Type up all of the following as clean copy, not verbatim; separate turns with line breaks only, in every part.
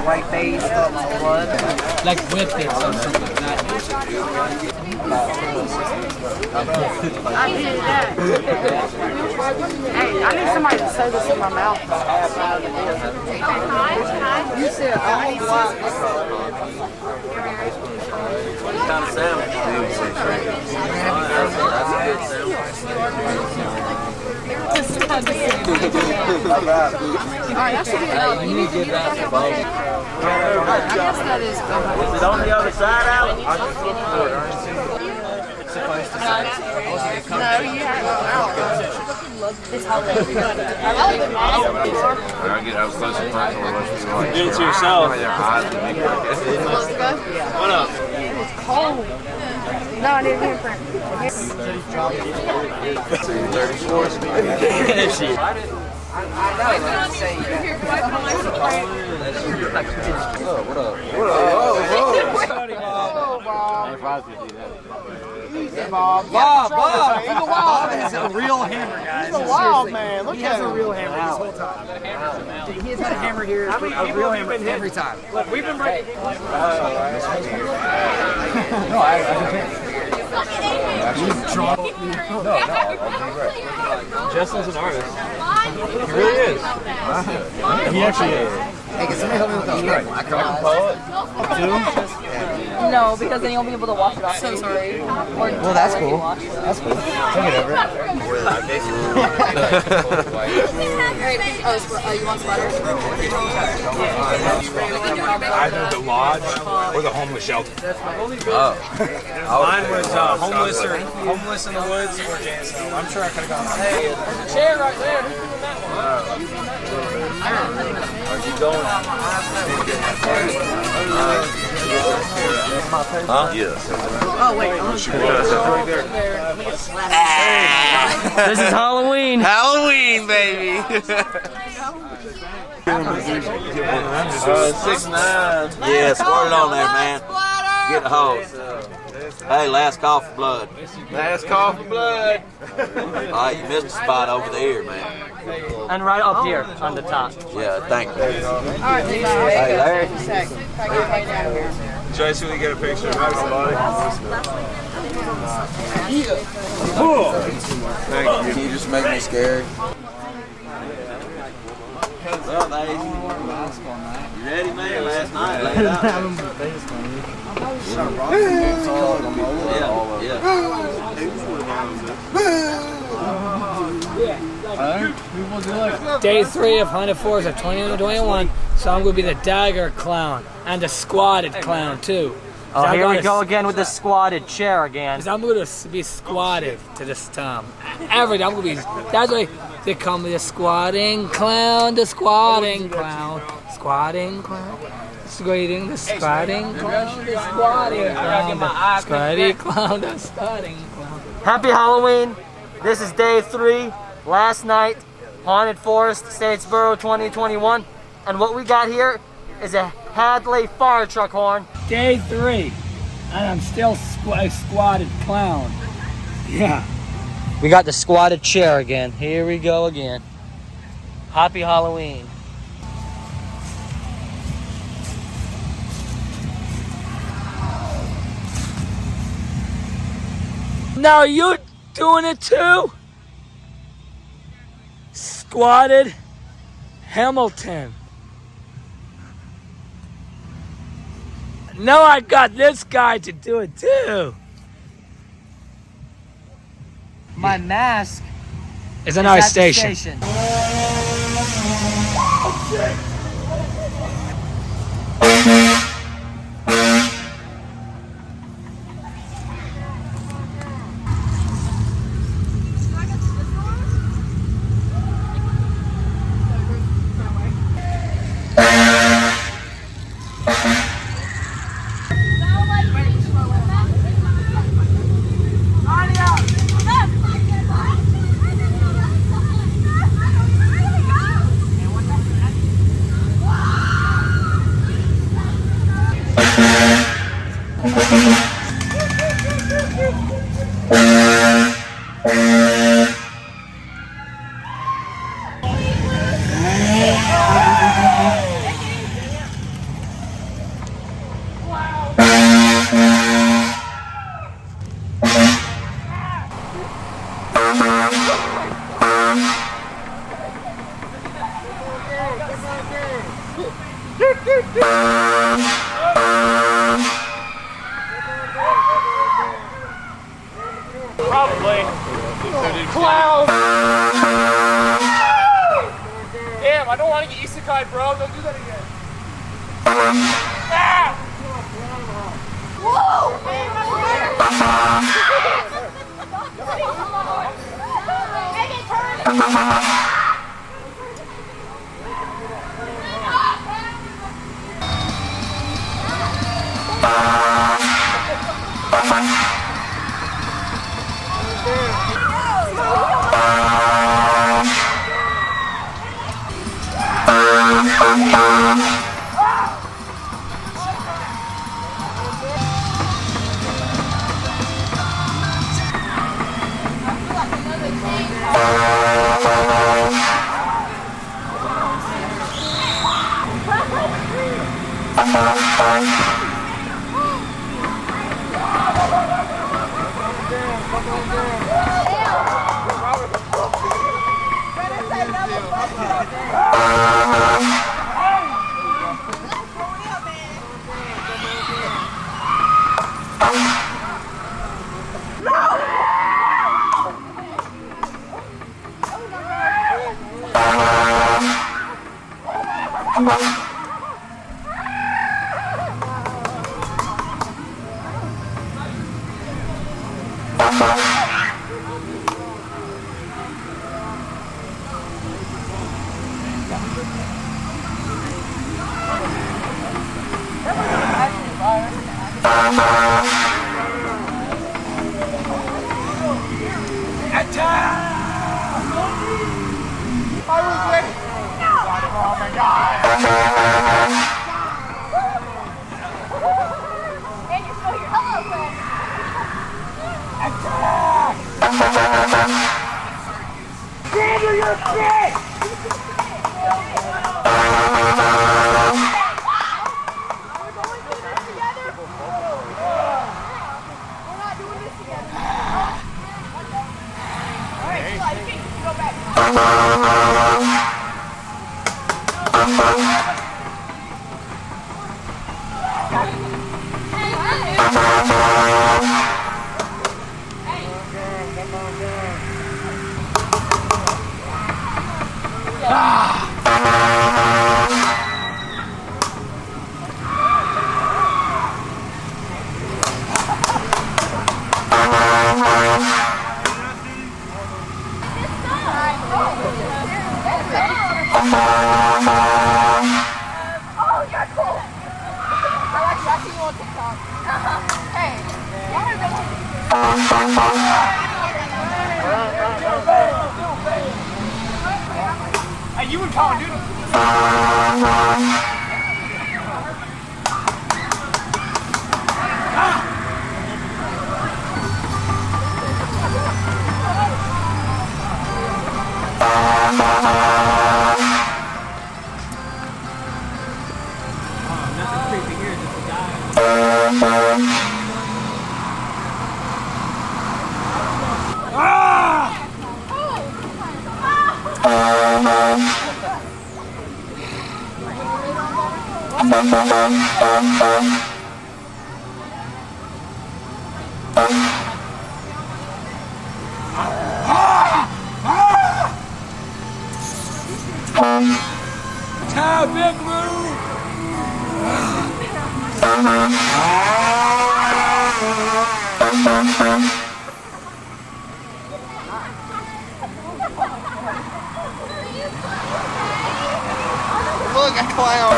white face, blood.
Like whipped it or something like that.
I did that. Hey, I need somebody to say this in my mouth. You said, oh,
What kind of sandwich do you say?
Alright, that should be enough. You need to get that to both. I guess that is good.
Is it on the other side out?
No, you have it's holiday.
I was close to my
Did it to yourself.
What up?
It's cold. No, I didn't hear Frank.
34.
I know, let's say
What up?
Bob, Eagle Wild is a real hammer, guys.
He's a wild man. Look
He
at
has a
him.
real hammer this whole time. He has had a hammer here, a real hammer every time.
Look, we've been breaking.
Justin's an artist. He really is. He actually is.
Hey, can somebody help me with those? I
No, because then you'll be able to wash it off. So sorry.
Well, that's cool. That's cool. Take it over.
You want sweaters?
Either the lodge or the homeless shelter.
Oh.
Mine was homeless in the woods or JSL. I'm sure I could have gone. Hey, there's a chair right there. Who's doing that one?
Are you going? Huh? Yes.
Oh, wait.
This is Halloween.
Halloween, baby. 6'9". Yeah, squirt it on there, man. Get the hose. Hey, last call for blood. Last call for blood. Alright, you missed a spot over there, man.
And right up here on the top.
Yeah, thank you.
Alright,
Hey, Larry.
Tracy, we get a picture of everybody.
Thank you. Can you just make me scared? Well, ladies. You ready, man? Last night, laid out.
Day 3 of Haunted Forest of 2021. So I'm going to be the Dagger Clown and the Squatted Clown too.
Oh, here we go again with the squatted chair again.
Because I'm going to be squatted to this time. Everything, I'm going to be, that's why they call me the Squatting Clown, the Squatting Clown, Squatting Clown. Squatting, the squatting clown, the squatting clown, the squatting clown, the squatting clown.
Happy Halloween. This is day 3, last night, Haunted Forest, Statesboro 2021. And what we got here is a Hadley fire truck horn.
Day 3, and I'm still a squatted clown. Yeah.
We got the squatted chair again. Here we go again. Happy Halloween.
Now you doing it too? Squatted Hamilton. Now I got this guy to do it too.
My mask
It's in our
at the
station.
Probably. Clown! Damn, I don't want to get isekai, bro. Don't do that again. Ah! Hey, you and Call of Duty.
Look, a clown.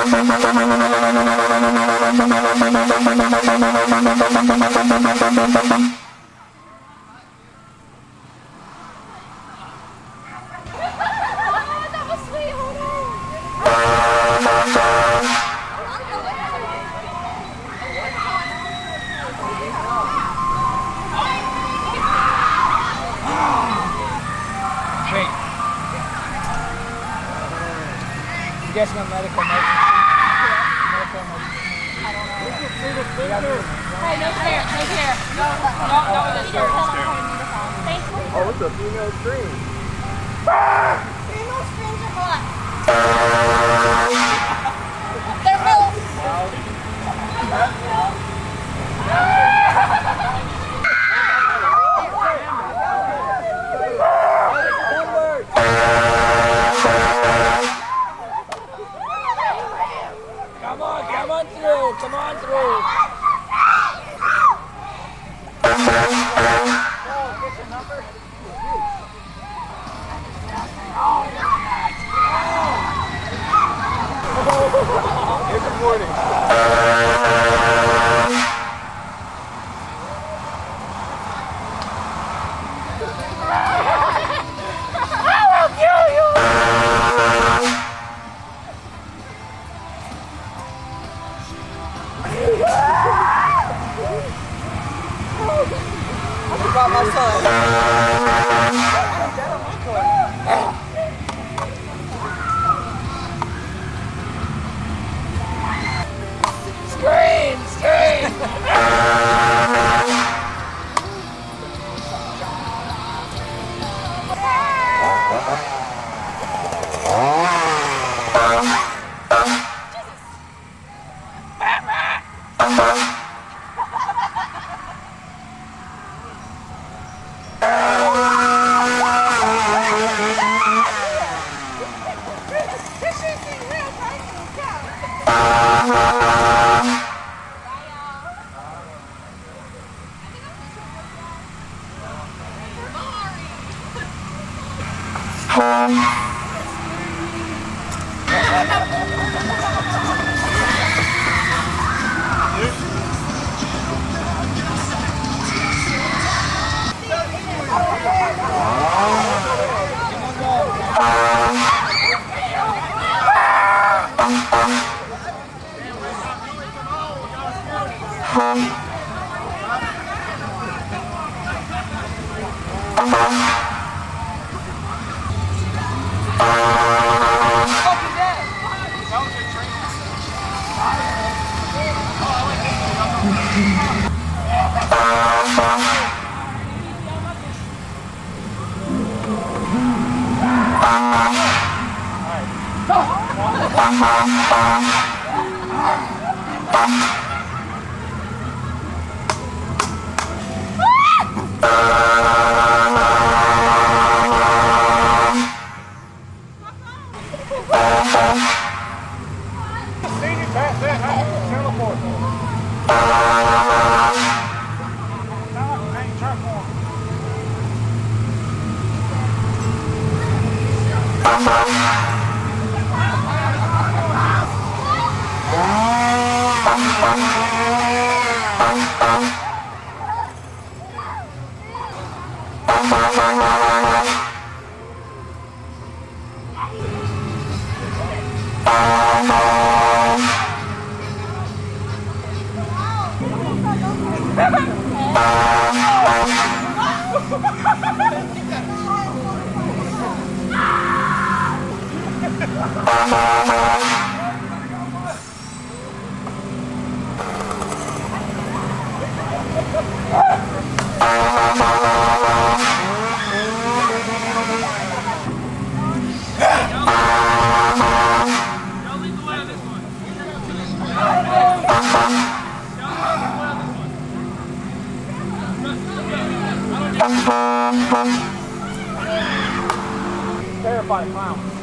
That was sweet. Hold
Wait. You guys got medical emergency? Medical emergency.
Hey, no chair, no chair. No, this chair. Thank you.
Oh, it's a female scream.
Female screams are hot. They're both.
morning.
Terrified clown.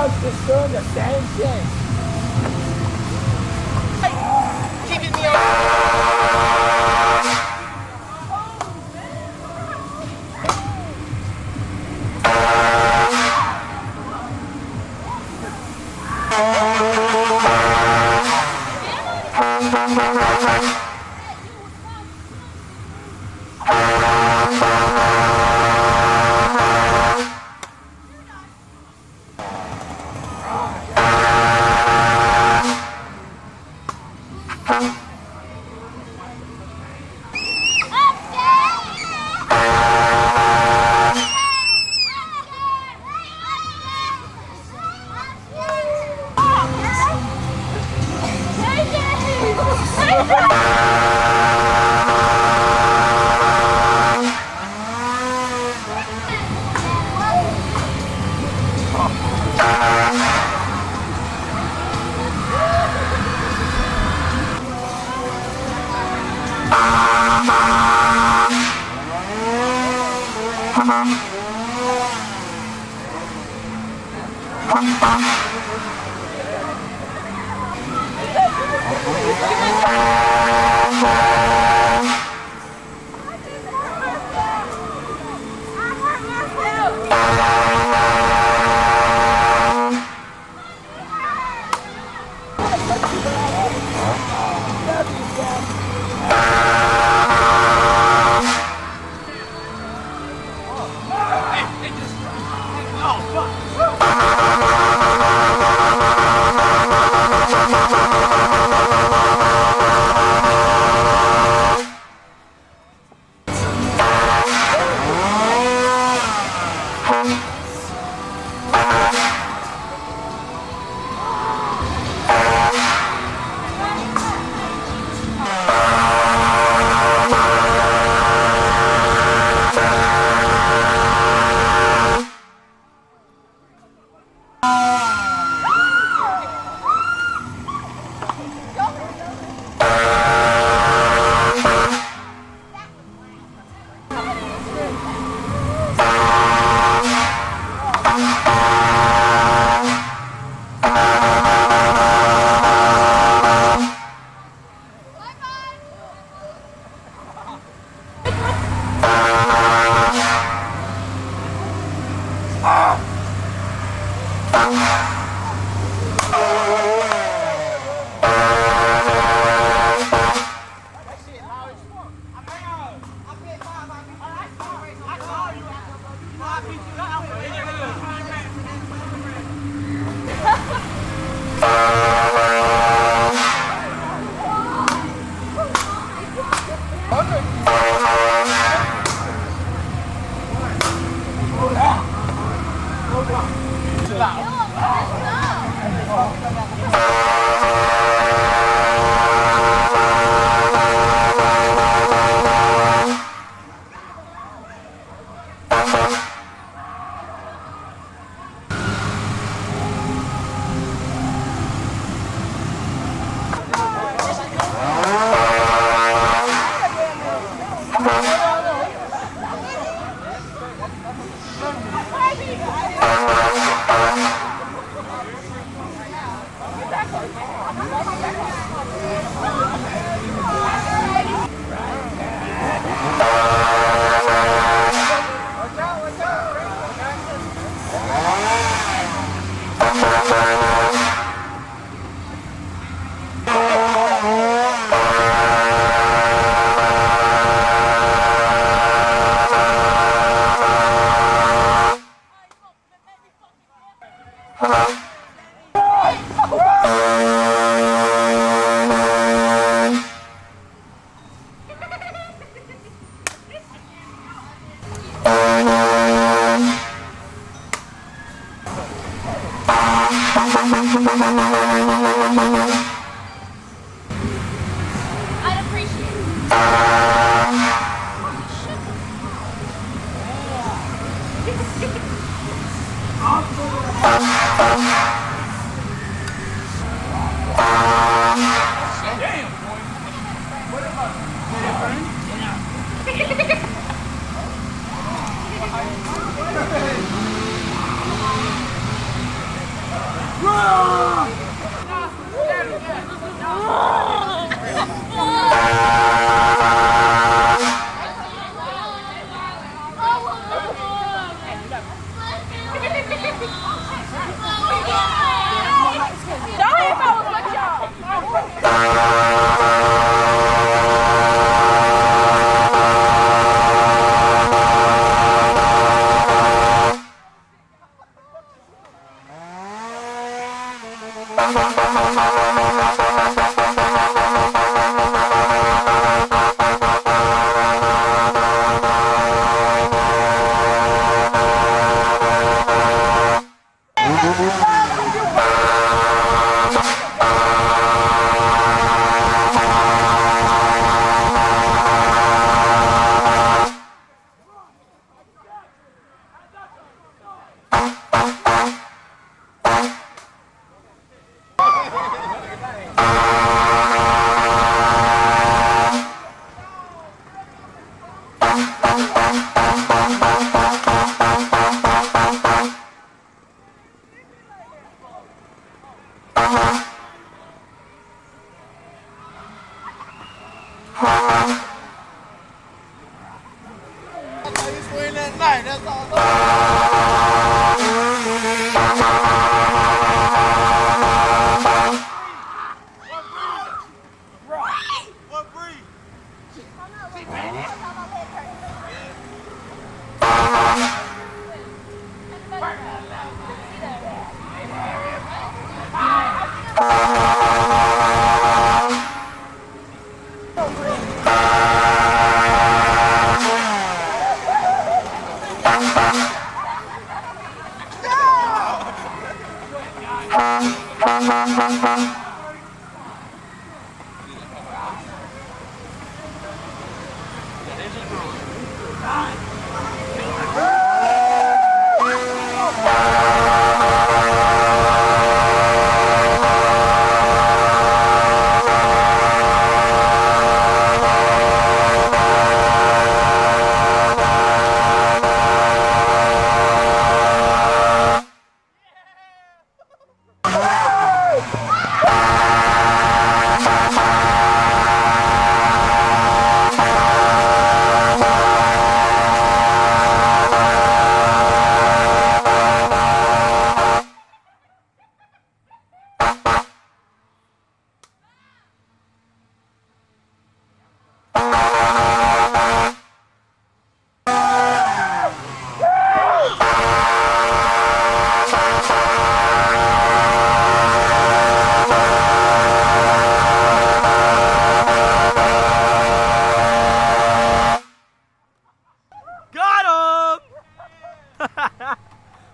Doug's just doing the same thing.
Keeping me on. I'd appreciate it.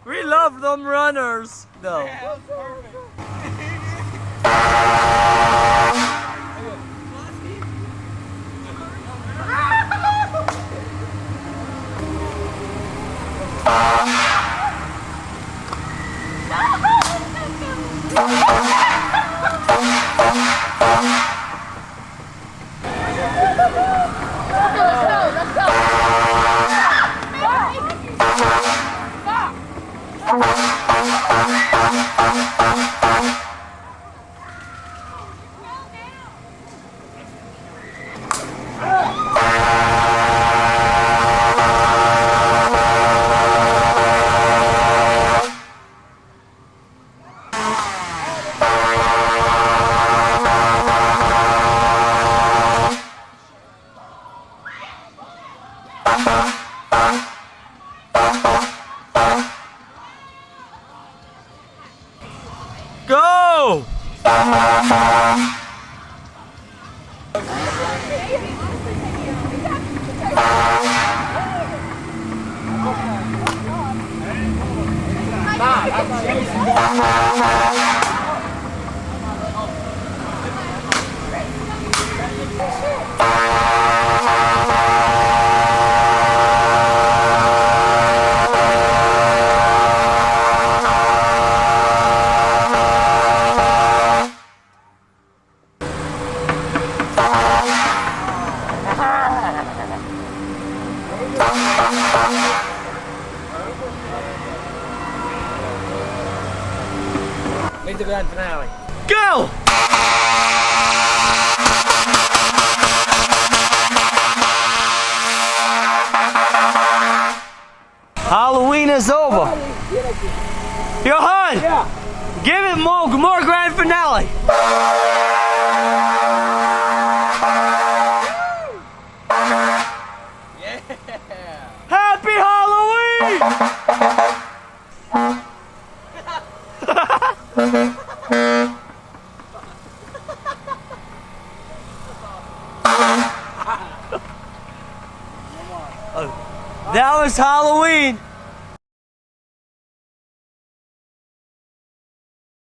We love them runners. No. Go!
Make the grand finale.
Go! Halloween is over. Johan! Yeah. Give it more grand finale. Happy Halloween! That was Halloween.